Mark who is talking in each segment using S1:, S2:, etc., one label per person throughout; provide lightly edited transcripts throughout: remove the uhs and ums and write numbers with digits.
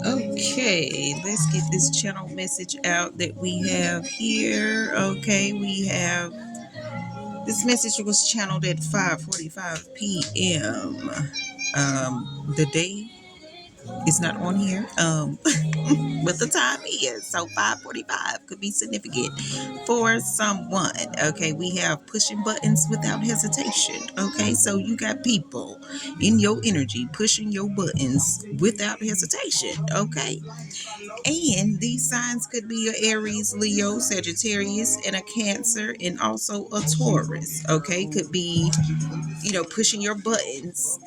S1: Okay, let's get this channel message out that we have here. Okay, we have this message was channeled at 5:45 p.m. The day is not on here. But the time is so 5:45 could be significant for someone. Okay, we have pushing buttons without hesitation. Okay, so you got people in your energy pushing your buttons without hesitation. Okay, and these signs could be a Aries, Leo, Sagittarius, and a Cancer, and also a Taurus. Okay, could be, pushing your buttons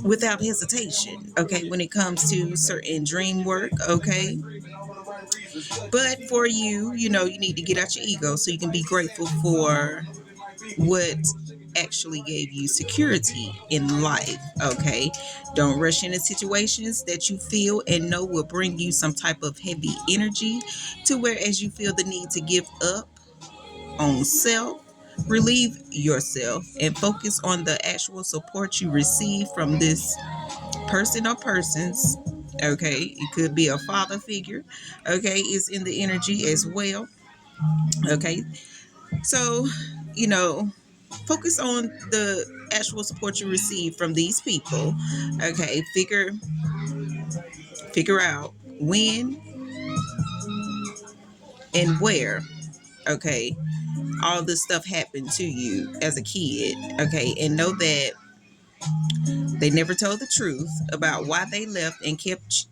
S1: without hesitation. Okay, when it comes to certain dream work. Okay, but for you, you need to get out your ego so you can be grateful for what actually gave you security in life. Okay, don't rush into situations that you feel and know will bring you some type of heavy energy, to whereas you feel the need to give up on self. Relieve yourself and focus on the actual support you receive from this person or persons. Okay, it could be a father figure. Okay, is in the energy as well. Okay, so, you know focus on the actual support you receive from these people. Okay, figure out when and where. Okay, all this stuff happened to you as a kid. Okay, and know that they never told the truth about why they left and kept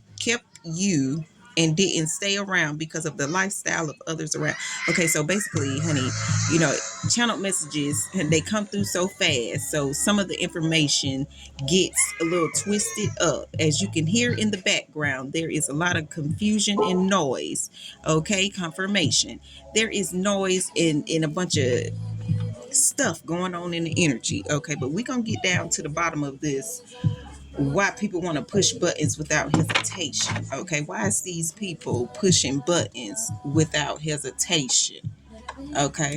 S1: you and didn't stay around because of the lifestyle of others around. Okay, so basically, honey, you know, channel messages, and they come through so fast. So some of the information gets a little twisted up. As you can hear in the background, there is a lot of confusion and noise. Okay, confirmation. There is noise in a bunch of stuff going on in the energy. Okay, but we're gonna get down to the bottom of this, why people want to push buttons without hesitation. Okay, why is these people pushing buttons without hesitation? Okay,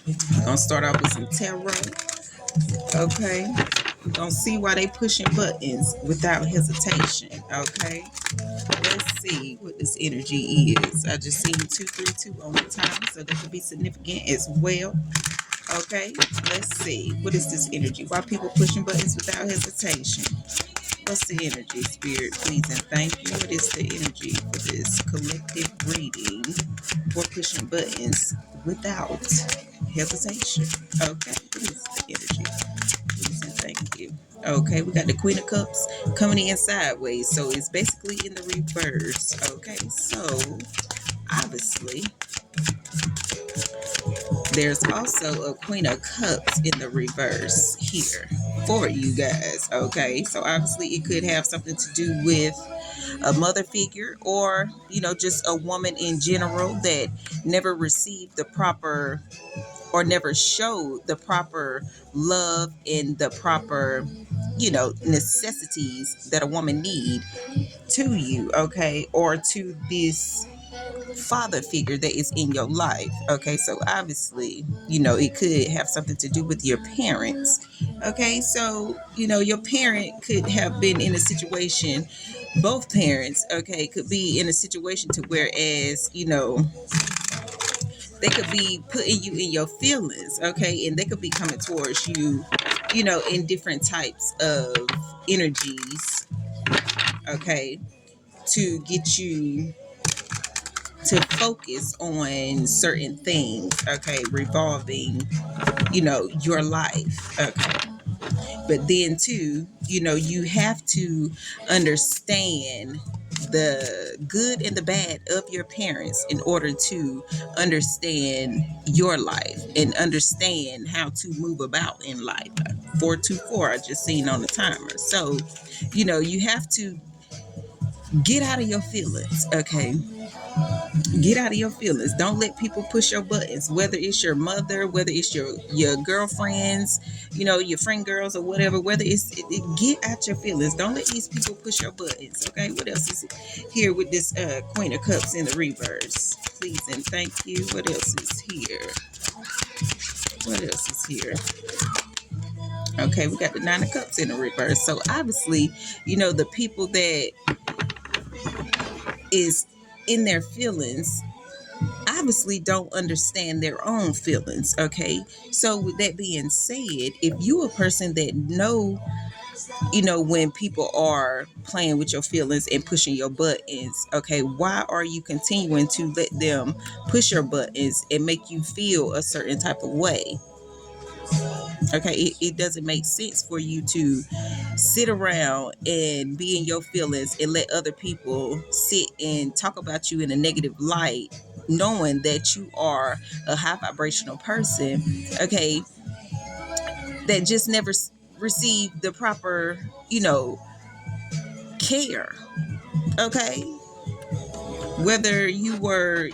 S1: we're gonna start off with some tarot. Okay, we're gonna see why they pushing buttons without hesitation. Okay, let's see what this energy is. I just seen 232 on the time, so that could be significant as well. Okay, let's see. What is this energy? Why people pushing buttons without hesitation? What's the energy, Spirit? Please and thank you. What is the energy for this collective reading for pushing buttons without hesitation? Okay, what is the energy? Please and thank you. Okay, we got the Queen of Cups coming in sideways, so it's basically in the reverse. Okay, so obviously there's also a Queen of Cups in the reverse here for you guys. Okay, so obviously it could have something to do with a mother figure, or just a woman in general that never received the proper, or never showed the proper love and the proper necessities that a woman need to you. Okay, or to this father figure that is in your life. Okay, so obviously, it could have something to do with your parents. Okay, so, your parent could have been in a situation, both parents, okay, could be in a situation to whereas, they could be putting you in your feelings, okay, and they could be coming towards you, in different types of energies, okay, to get you to focus on certain things, okay, revolving, your life, okay. But then too, you have to understand the good and the bad of your parents in order to understand your life and understand how to move about in life. 424, I just seen on the timer. So, you have to get out of your feelings, okay? Get out of your feelings. Don't let people push your buttons, whether it's your mother, whether it's your girlfriends, your friend girls or whatever, whether get out your feelings. Don't let these people push your buttons. Okay, what else is here with this Queen of Cups in the reverse? Please and thank you. What else is here? What else is here? Okay, we got the Nine of Cups in the reverse. So obviously, the people that is in their feelings obviously don't understand their own feelings. Okay, so with that being said, if you a person that when people are playing with your feelings and pushing your buttons, okay, why are you continuing to let them push your buttons and make you feel a certain type of way? Okay, it doesn't make sense for you to sit around and be in your feelings and let other people sit and talk about you in a negative light, knowing that you are a high vibrational person, okay, that just never received the proper, care. Okay, whether you were,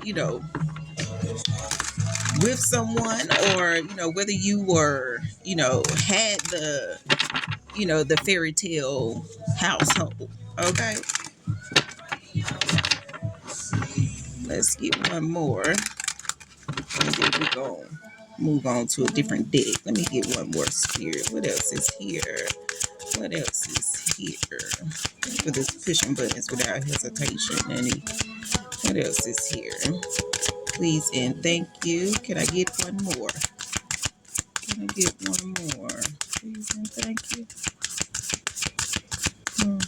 S1: with someone, or whether you were, had the fairy tale household. Okay, let's get one more, and then we go move on to a different deck. Let me get one more, spirit. What else is here? What else is here for this pushing buttons without hesitation? Any? What else is here? Please and thank you. Can I get one more? Can I get one more? Please and thank you. Hmm.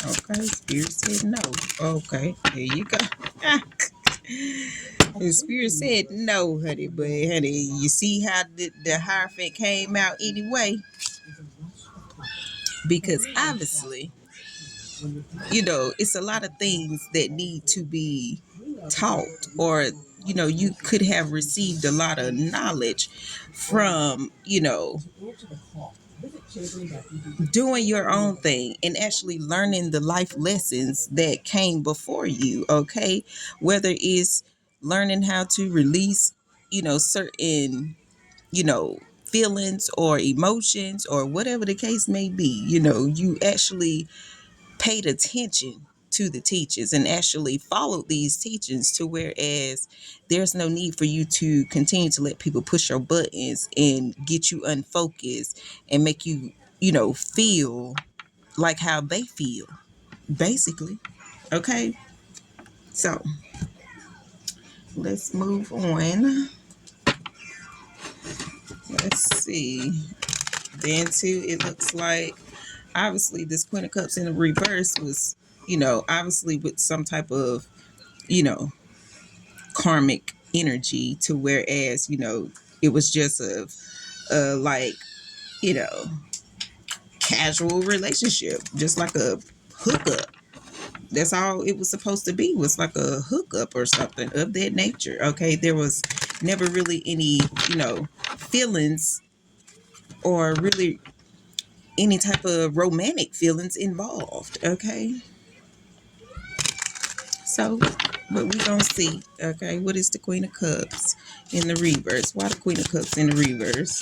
S1: Okay, Spirit said no. Okay, there you go. The Spirit said no, honey, but honey, you see how the Hierophant came out anyway? Because obviously, it's a lot of things that need to be taught, or you could have received a lot of knowledge from doing your own thing and actually learning the life lessons that came before you. Okay, whether it's learning how to release certain feelings or emotions, or whatever the case may be, you actually paid attention to the teachers and actually followed these teachings, to whereas there's no need for you to continue to let people push your buttons and get you unfocused and make you feel like how they feel, basically. Okay, so let's move on. Let's see. Then too, it looks like obviously this Queen of Cups in the reverse was obviously with some type of you know karmic energy, to whereas it was just a like you know casual relationship, just like a hookup. That's all it was supposed to be, was like a hookup or something of that nature. Okay, there was never really any feelings, or really any type of romantic feelings involved. Okay, so but we gonna see. Okay, what is the Queen of Cups in the reverse? Why the Queen of Cups in the reverse?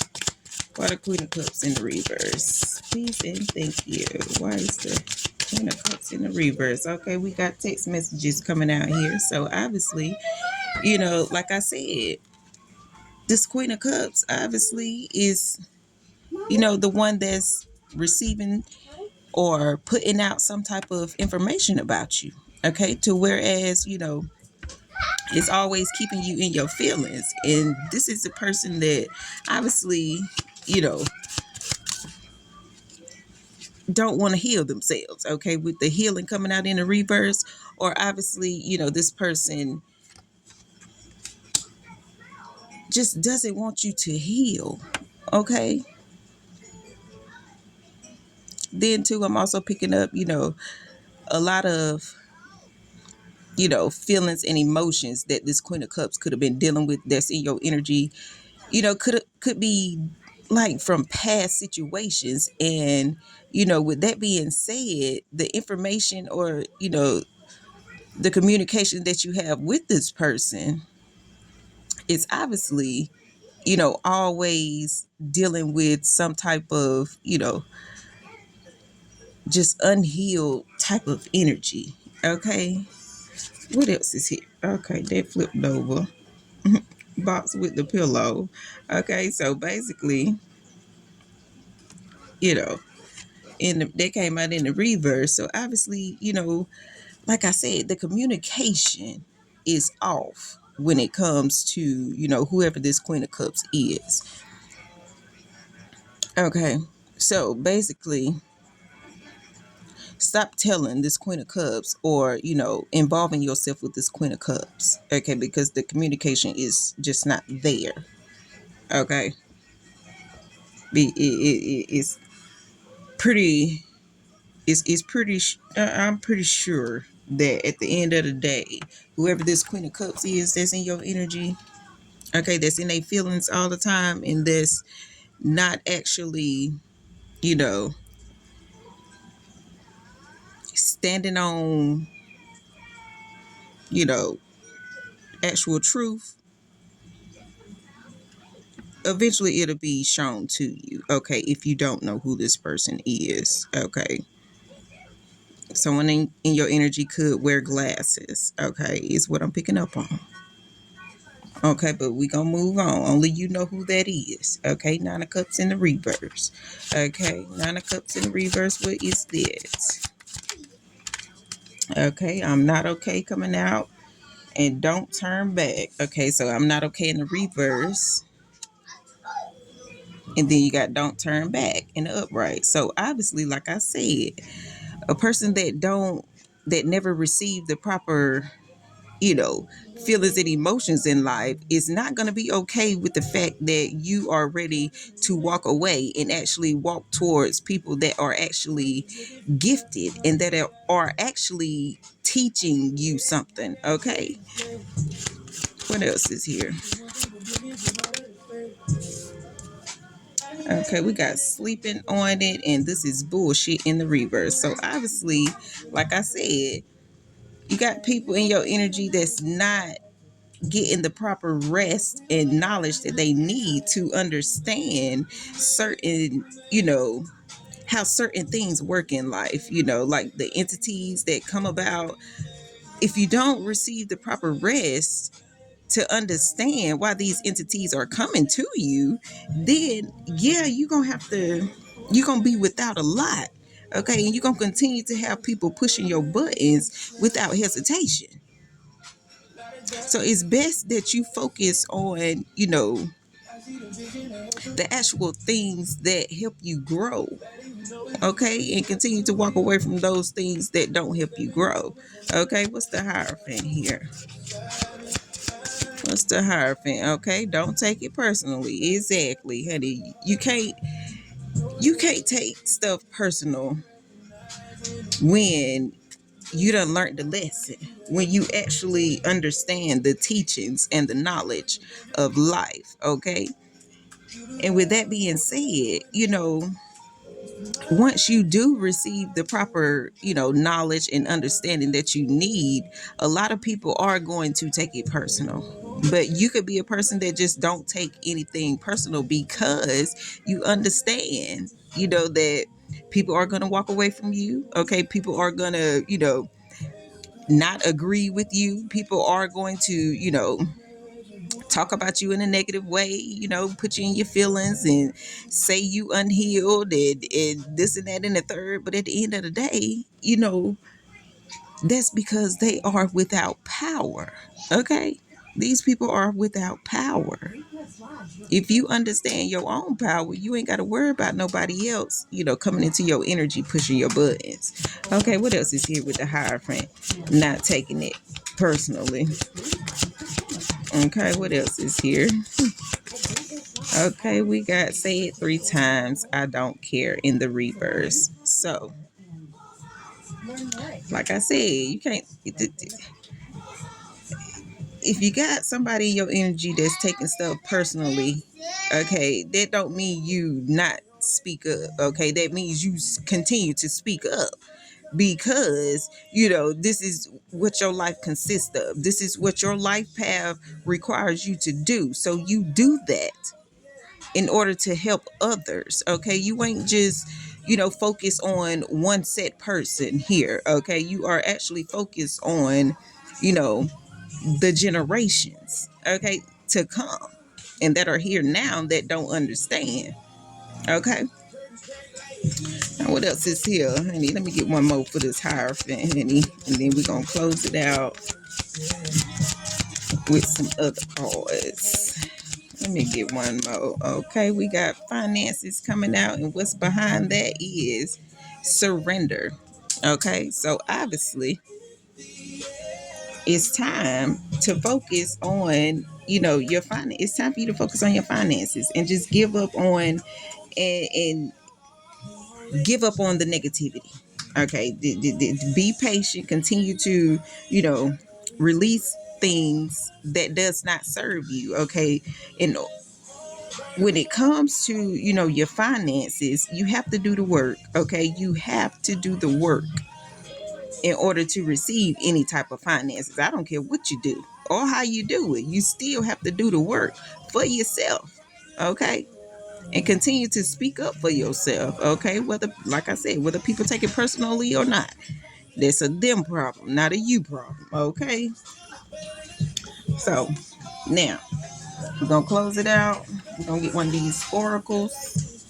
S1: Why the Queen of Cups in the reverse? Please and thank you. Why is the Queen of Cups in the reverse? Okay, we got text messages coming out here. So obviously, like I said, this Queen of Cups obviously is, the one that's receiving or putting out some type of information about you. Okay, to whereas, it's always keeping you in your feelings. And this is the person that obviously, you know, don't want to heal themselves. Okay, with the healing coming out in the reverse, or obviously, this person just doesn't want you to heal. Okay. Then too, I'm also picking up, a lot of feelings and emotions that this Queen of Cups could have been dealing with, that's in your energy, could be like from past situations. And with that being said, the information, or the communication that you have with this person is obviously always dealing with some type of just unhealed type of energy. Okay, what else is here? Okay, that flipped over. Box with the pillow. Okay, so basically, you know, they came out in the reverse. So obviously, like I said, the communication is off when it comes to, whoever this Queen of Cups is. Okay. So basically, stop telling this Queen of Cups or, involving yourself with this Queen of Cups. Okay. Because the communication is just not there. Okay. It's pretty, it's pretty, I'm pretty sure that at the end of the day, whoever this Queen of Cups is that's in your energy, okay, that's in their feelings all the time and that's not actually, you know, standing on, you know, actual truth, eventually it'll be shown to you, okay, if you don't know who this person is, okay. Someone in your energy could wear glasses, okay, is what I'm picking up on. Okay, but we gonna move on. Only you know who that is. Okay, Nine of Cups in the reverse. Okay, Nine of Cups in the reverse. What is this? Okay, I'm not okay coming out and don't turn back. Okay, so I'm not okay in the reverse. And then you got don't turn back in the upright. So obviously, like I said, a person that never received the proper, you know, feelings and emotions in life is not going to be okay with the fact that you are ready to walk away and actually walk towards people that are actually gifted and that are actually teaching you something. Okay, what else is here? Okay, we got sleeping on it, and this is bullshit in the reverse. So obviously, like I said, you got people in your energy that's not getting the proper rest and knowledge that they need to understand certain, how certain things work in life, like the entities that come about. If you don't receive the proper rest to understand why these entities are coming to you, then yeah, you're gonna be without a lot. Okay, and you're gonna continue to have people pushing your buttons without hesitation. So it's best that you focus on, the actual things that help you grow. Okay, and continue to walk away from those things that don't help you grow. Okay, what's the Hierophant here? What's the Hierophant? Okay, don't take it personally. Exactly, honey. You can't take stuff personal when you done learned the lesson, when you actually understand the teachings and the knowledge of life. Okay, and with that being said, once you do receive the proper, knowledge and understanding that you need, a lot of people are going to take it personal. But you could be a person that just don't take anything personal because you understand, that people are going to walk away from you. Okay, people are going to, not agree with you. People are going to, talk about you in a negative way, put you in your feelings and say you unhealed and this and that and the third. But at the end of the day, that's because they are without power. Okay? These people are without power. If you understand your own power, you ain't got to worry about nobody else, coming into your energy, pushing your buttons. Okay, what else is here with the Hierophant? Not taking it personally. Okay, what else is here? Okay, we got say it 3 times. I don't care in the reverse. So, like I said, you can't. If you got somebody in your energy that's taking stuff personally, okay, that don't mean you not speak up. Okay, that means you continue to speak up because this is what your life consists of. This is what your life path requires you to do. So you do that in order to help others. Okay, you ain't just focus on one set person here. Okay, you are actually focused on you know the generations, okay, to come and that are here now that don't understand. Okay, Now, what else is here, honey? Let me get one more for this Hierophant, honey, and then we're gonna close it out with some other cards. Let me get one more. Okay, we got finances coming out, and what's behind that is surrender. Okay, so obviously it's time to focus on, your finance. It's time for you to focus on your finances and just give up on and give up on the negativity. Okay, be patient. Continue to, you know, release things that does not serve you. Okay, and when it comes to, your finances, you have to do the work. Okay, you have to do the work in order to receive any type of finances. I don't care what you do or how you do it. You still have to do the work for yourself. Okay, and continue to speak up for yourself. Okay, whether, like I said, whether people take it personally or not, that's a them problem, not a you problem. Okay, so now we're gonna close it out. We're gonna get one of these oracles,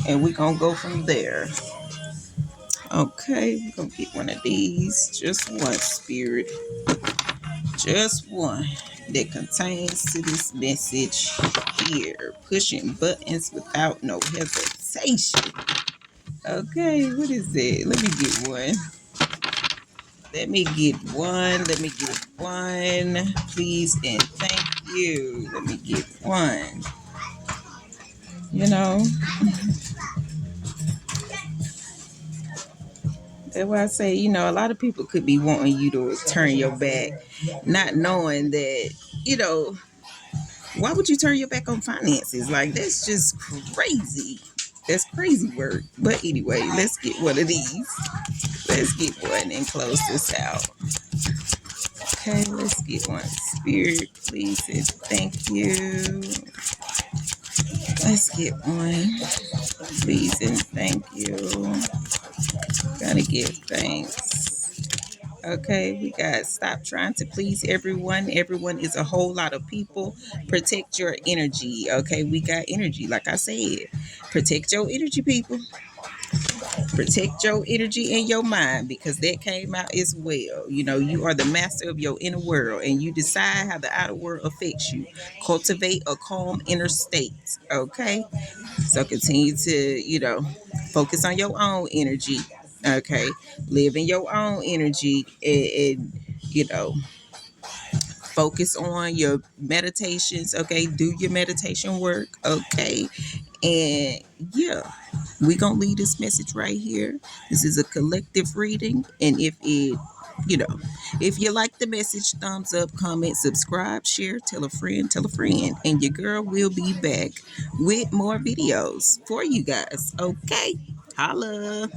S1: and we're gonna go from there. Okay, we're gonna get one of these, just one, spirit, just one, that contains to this message here, pushing buttons without no hesitation. Okay, what is it? Let me get one. Let me get one. Let me get one. Please and thank you. Let me get one. You know, that's why I say, a lot of people could be wanting you to turn your back, not knowing that, why would you turn your back on finances? Like, that's just crazy. That's crazy work. But anyway, let's get one of these. Let's get one and close this out. Okay, let's get one. Spirit, please and thank you. Let's get one. Please and thank you. Gotta give thanks. Okay, we got stop trying to please everyone. Everyone is a whole lot of people. Protect your energy. Okay, we got energy. Like I said, protect your energy, people. Protect your energy and your mind, because that came out as well. You are the master of your inner world, and you decide how the outer world affects you. Cultivate a calm inner state. Okay, so continue to, focus on your own energy. Okay, live in your own energy, and focus on your meditations. Okay, do your meditation work. Okay, and yeah, we gonna leave this message right here. This is a collective reading, and you know, if you like the message, thumbs up, comment, subscribe, share, tell a friend, and your girl will be back with more videos for you guys. Okay, holla.